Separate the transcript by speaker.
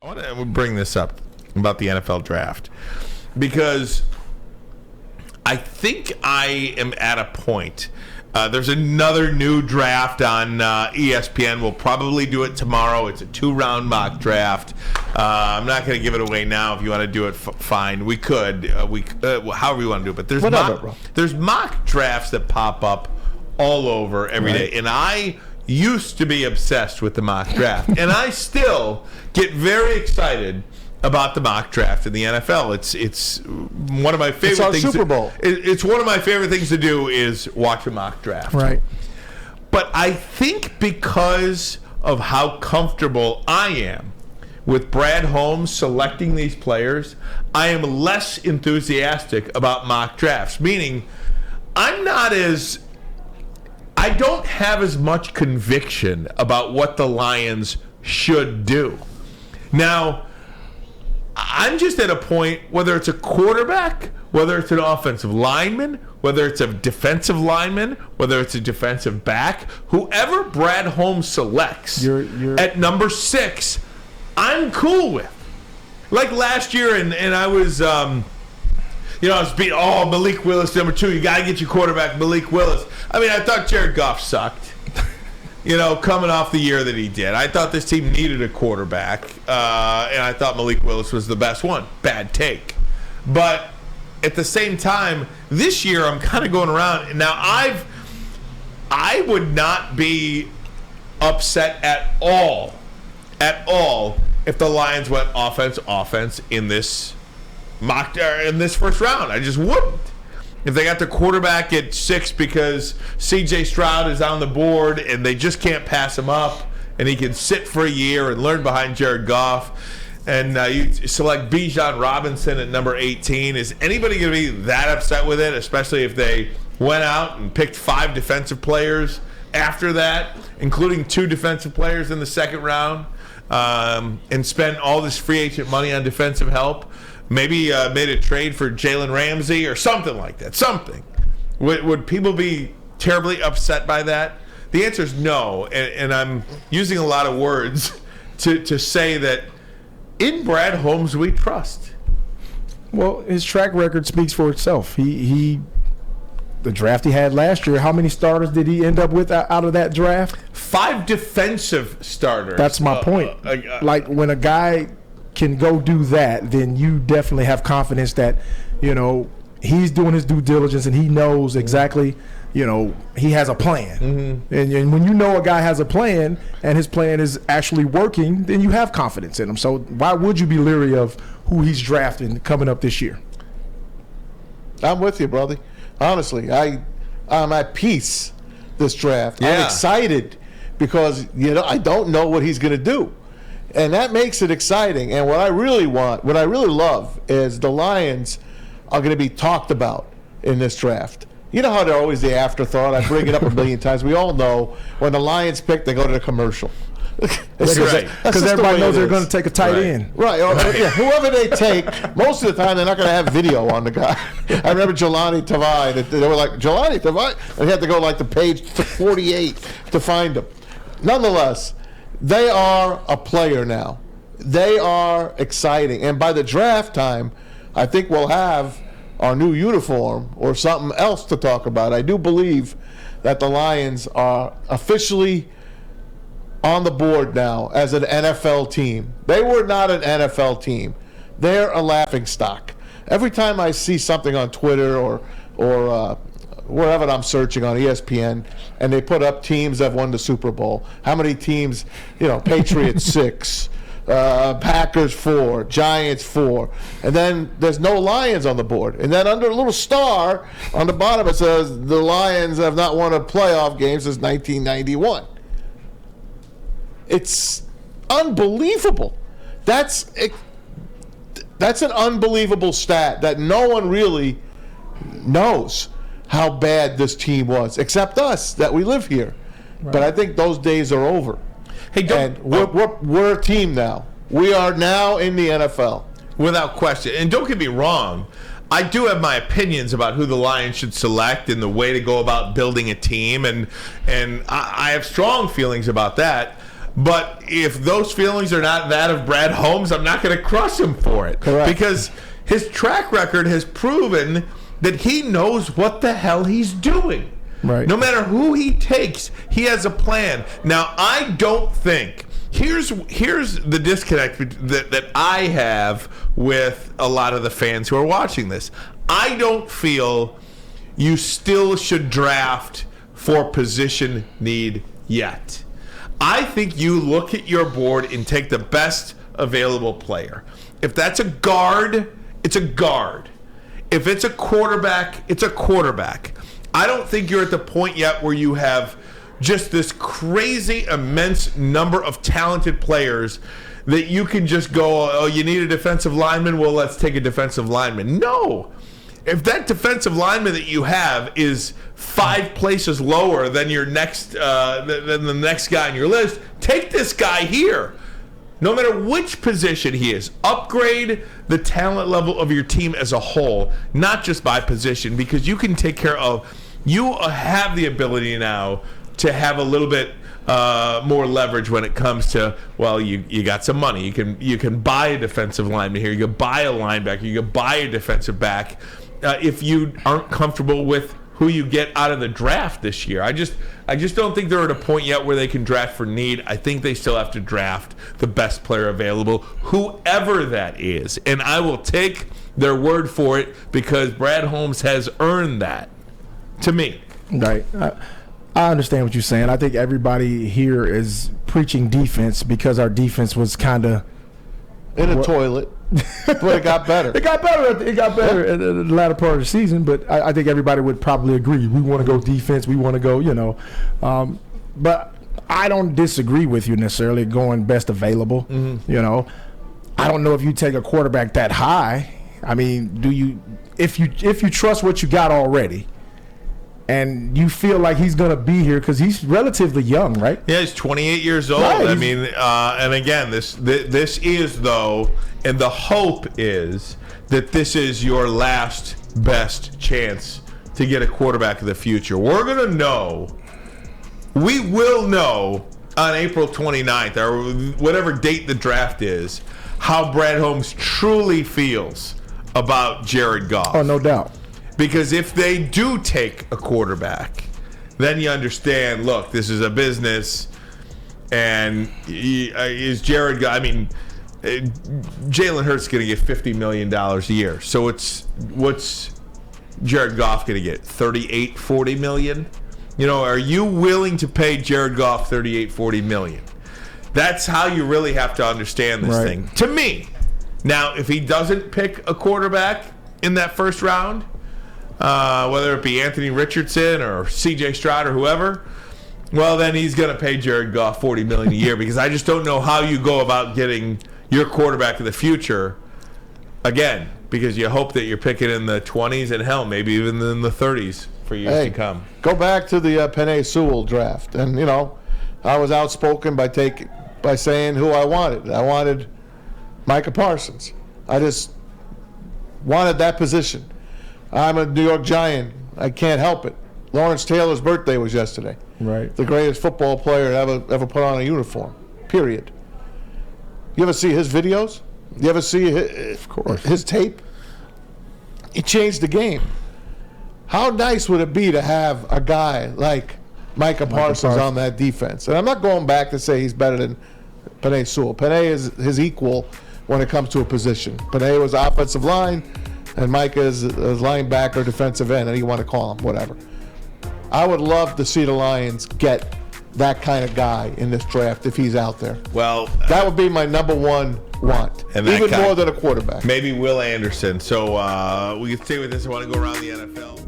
Speaker 1: I want to bring this up about the NFL draft because I think I am at a point. There's another new draft on ESPN. We'll probably do it tomorrow. It's a 2-round mock draft. I'm not going to give it away now. If you want to do it, fine. We could. However you want to do it. But there's mock drafts that pop up all over every day. And I used to be obsessed with the mock draft. And I still get very excited about the mock draft in the NFL. It's one of my favorite things.
Speaker 2: It's our Super Bowl.
Speaker 1: It's one of my favorite things to do is watch a mock draft.
Speaker 2: Right.
Speaker 1: But I think because of how comfortable I am with Brad Holmes selecting these players, I am less enthusiastic about mock drafts. Meaning, I don't have as much conviction about what the Lions should do. Now, I'm just at a point, whether it's a quarterback, whether it's an offensive lineman, whether it's a defensive lineman, whether it's a defensive back, whoever Brad Holmes selects at number 6, I'm cool with. Like last year, and I was, I was beating, Malik Willis, number 2. You got to get your quarterback, Malik Willis. I mean, I thought Jared Goff sucked. Coming off the year that he did. I thought this team needed a quarterback, and I thought Malik Willis was the best one. Bad take. But at the same time, this year I'm kind of going around. Now, I would not be upset at all, if the Lions went offense in this first round. I just wouldn't. If they got the quarterback at 6 because C.J. Stroud is on the board and they just can't pass him up and he can sit for a year and learn behind Jared Goff, and you select Bijan Robinson at number 18, is anybody going to be that upset with it, especially if they went out and picked 5 defensive players after that, including 2 defensive players in the second round, and spent all this free agent money on defensive help? Maybe made a trade for Jalen Ramsey or something like that. Something. Would people be terribly upset by that? The answer is no. And I'm using a lot of words to say that in Brad Holmes we trust.
Speaker 2: Well, his track record speaks for itself. The draft he had last year, how many starters did he end up with out of that draft?
Speaker 1: 5 defensive starters.
Speaker 2: That's my point. Like when a guy can go do that, then you definitely have confidence that, he's doing his due diligence and he knows exactly, he has a plan. Mm-hmm. And when you know a guy has a plan and his plan is actually working, then you have confidence in him. So why would you be leery of who he's drafting coming up this year?
Speaker 3: I'm with you, brother. Honestly, I'm at peace this draft.
Speaker 1: Yeah.
Speaker 3: I'm excited because, I don't know what he's going to do. And that makes it exciting. And what I really love is the Lions are going to be talked about in this draft. You know how they're always the afterthought? I bring it up a million times. We all know when the Lions pick, they go to the commerember.
Speaker 2: That's right. Because everybody knows they're going to take a tight end.
Speaker 3: Right. Yeah, whoever they take, most of the time they're not going to have video on the guy. I remember Jelani Tavai. They were like, Jelani Tavai? And he had to go like to page 48 to find him. Nonetheless, they are a player now. They are exciting. And by the draft time, I think we'll have our new uniform or something else to talk about. I do believe that the Lions are officially on the board now as an NFL team. They were not an NFL team. They're a laughingstock. Every time I see something on Twitter or wherever I'm searching on ESPN, and they put up teams that have won the Super Bowl. How many teams? Patriots 6, Packers 4, Giants 4, and then there's no Lions on the board. And then under a little star on the bottom it says the Lions have not won a playoff game since 1991. It's unbelievable. That's an unbelievable stat that no one really knows how bad this team was, except us that we live here. Right. But I think those days are over.
Speaker 1: Hey,
Speaker 3: we're a team now. We are now in the NFL.
Speaker 1: Without question. And don't get me wrong, I do have my opinions about who the Lions should select and the way to go about building a team, and I have strong feelings about that. But if those feelings are not that of Brad Holmes, I'm not going to crush him for it.
Speaker 3: Correct.
Speaker 1: Because his track record has proven that he knows what the hell he's doing.
Speaker 2: Right.
Speaker 1: No matter who he takes, he has a plan. Now, I don't think here's the disconnect that I have with a lot of the fans who are watching this. I don't feel you still should draft for position need yet. I think you look at your board and take the best available player. If that's a guard, it's a guard. If it's a quarterback, it's a quarterback. I don't think you're at the point yet where you have just this crazy, immense number of talented players that you can just go, oh, you need a defensive lineman? Well, let's take a defensive lineman. No. If that defensive lineman that you have is 5 places lower than your next, than the next guy on your list, take this guy here. No matter which position he is, upgrade the talent level of your team as a whole, not just by position, because you can take care of. You have the ability now to have a little bit more leverage when it comes to, well, you got some money. You can buy a defensive lineman here. You can buy a linebacker. You can buy a defensive back. If you aren't comfortable with who you get out of the draft this year, I just don't think they're at a point yet where they can draft for need. I think they still have to draft the best player available, whoever that is, and I will take their word for it because Brad Holmes has earned that. To me,
Speaker 2: right. I understand what you're saying. I think everybody here is preaching defense because our defense was kind of
Speaker 3: in a toilet. But it got better.
Speaker 2: It got better. It got better at the latter part of the season. But I think everybody would probably agree. We want to go defense. We want to go, But I don't disagree with you necessarily going best available. Mm-hmm. I don't know if you take a quarterback that high. I mean, do you? If you trust what you got already, and you feel like he's going to be here because he's relatively young, right?
Speaker 1: Yeah, he's 28 years old.
Speaker 2: Right.
Speaker 1: I mean, and again, this is, though, and the hope is that this is your last best chance to get a quarterback of the future. We will know on April 29th or whatever date the draft is how Brad Holmes truly feels about Jared Goff.
Speaker 2: Oh, no doubt.
Speaker 1: Because if they do take a quarterback, then you understand, look, this is a business, and is Jared Goff, I mean, Jalen Hurts going to get $50 million a year. So what's Jared Goff going to get? 38, 40 million? Are you willing to pay Jared Goff 38, 40 million? That's how you really have to understand this thing. To me. Now, if he doesn't pick a quarterback in that first round, whether it be Anthony Richardson or C.J. Stroud or whoever, well, then he's going to pay Jared Goff $40 million a year because I just don't know how you go about getting your quarterback of the future, again, because you hope that you're picking in the 20s and, hell, maybe even in the 30s for years to come.
Speaker 3: Go back to the Penei Sewell draft. And, I was outspoken by saying who I wanted. I wanted Micah Parsons. I just wanted that position. I'm a New York Giant. I can't help it. Lawrence Taylor's birthday was yesterday.
Speaker 2: Right.
Speaker 3: The greatest football player to ever put on a uniform. Period. You ever see his videos? You ever see his tape? He changed the game. How nice would it be to have a guy like Micah Parsons on that defense? And I'm not going back to say he's better than Penei Sewell. Penei is his equal when it comes to a position. Penei was offensive line, and Micah is a linebacker, defensive end, and you want to call him, whatever. I would love to see the Lions get that kind of guy in this draft if he's out there.
Speaker 1: Well,
Speaker 3: that would be my number one want, and even more than a quarterback.
Speaker 1: Maybe Will Anderson. So we can stay with this. I want to go around the NFL.